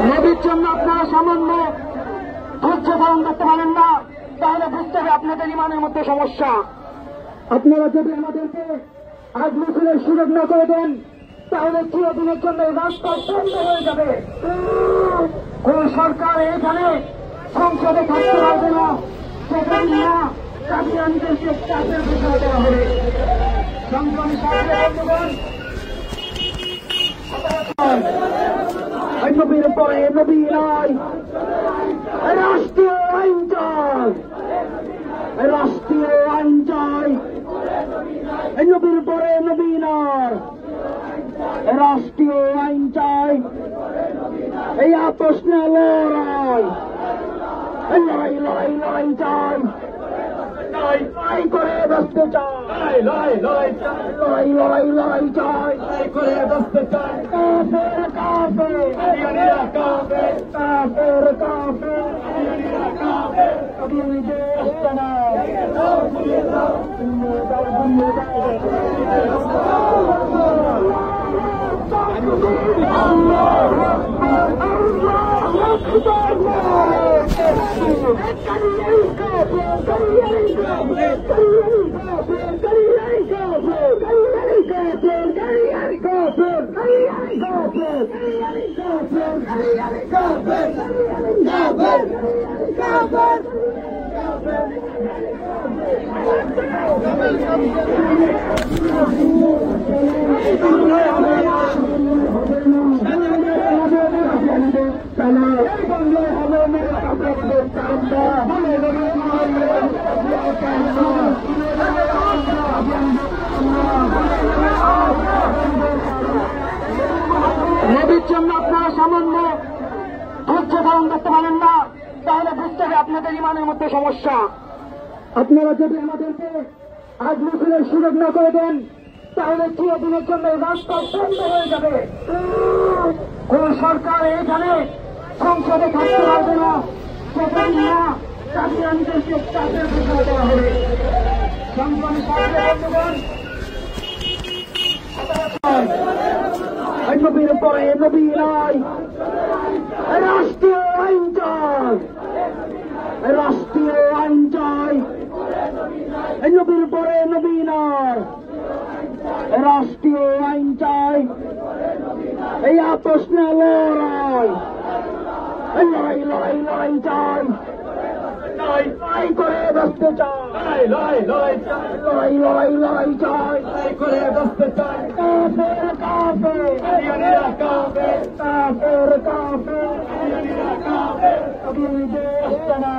নদীর জন্য আপনারা সামান্য ধৈর্য ধারণ করতে পারেন না, তাহলে বুঝতে হবে আপনাদের ইমানের মধ্যে সমস্যা। আপনারা যদি আমাদেরকে আজ মিছিলের সুযোগ না করে দেন, তাহলে চিরদিনের জন্য রাস্তা বন্ধ হয়ে যাবে। কোন সরকার এখানে সংসদে থাকতে পারবে না, সেখানে না কাদিয়ানীদেরকে চাপের বিষয় দেওয়া হবে। সংগ্রামী সাথীগণ, নবীর পরে নবী নাই, রাষ্ট্রীয় আইন চাই, রাষ্ট্রীয় আইন চাই। নবীর পরে নবী নাই, রাষ্ট্রীয় আইন চাই। এই আপোষ না লড়াই, লড়াই লড়াই লড়াই চাই, লড়াই করে বসতে চাই, লড়াই লড়াই লড়াই লড়াই লড়াই চাই, লড়াই করে বসতে চাই। কাফের কাফের কাফের কাফের কাফের কবি আসতে না। নদীর জন্য আপনারা সামান্য ধৈর্য ধারণ করতে পারেন না, তাহলে বুঝতে হবে আপনাদের ইমানের মধ্যে সমস্যা। আপনারা যদি আমাদেরকে আজ মিছিলের সুযোগ না করে দেন, তাহলে চিরদিনের জন্য রাস্তা বন্ধ হয়ে যাবে। কোন সরকার এখানে সংসদে থাকতে পারবে না, সেখানে না কাদিয়ানীদেরকে চাপের বিষয় দেওয়া হবে। সংগ্রামী সাথীগণ, নবীর পরে নবী নাই, রাষ্ট্রীয় আইন চাই, রাষ্ট্রীয় আইন চাই। নবীর পরে নবী নাই, রাষ্ট্রীয় আইন চাই। এই আপোষ না লড়াই, লড়াই লড়াই লড়াই চাই, লড়াই করে বসতে চাই, লড়াই লড়াই লড়াই লড়াই লড়াই চাই, লড়াই করে বসতে চাই। কাফের কাফের কাফের কাফের কাফের কবি আসতে না।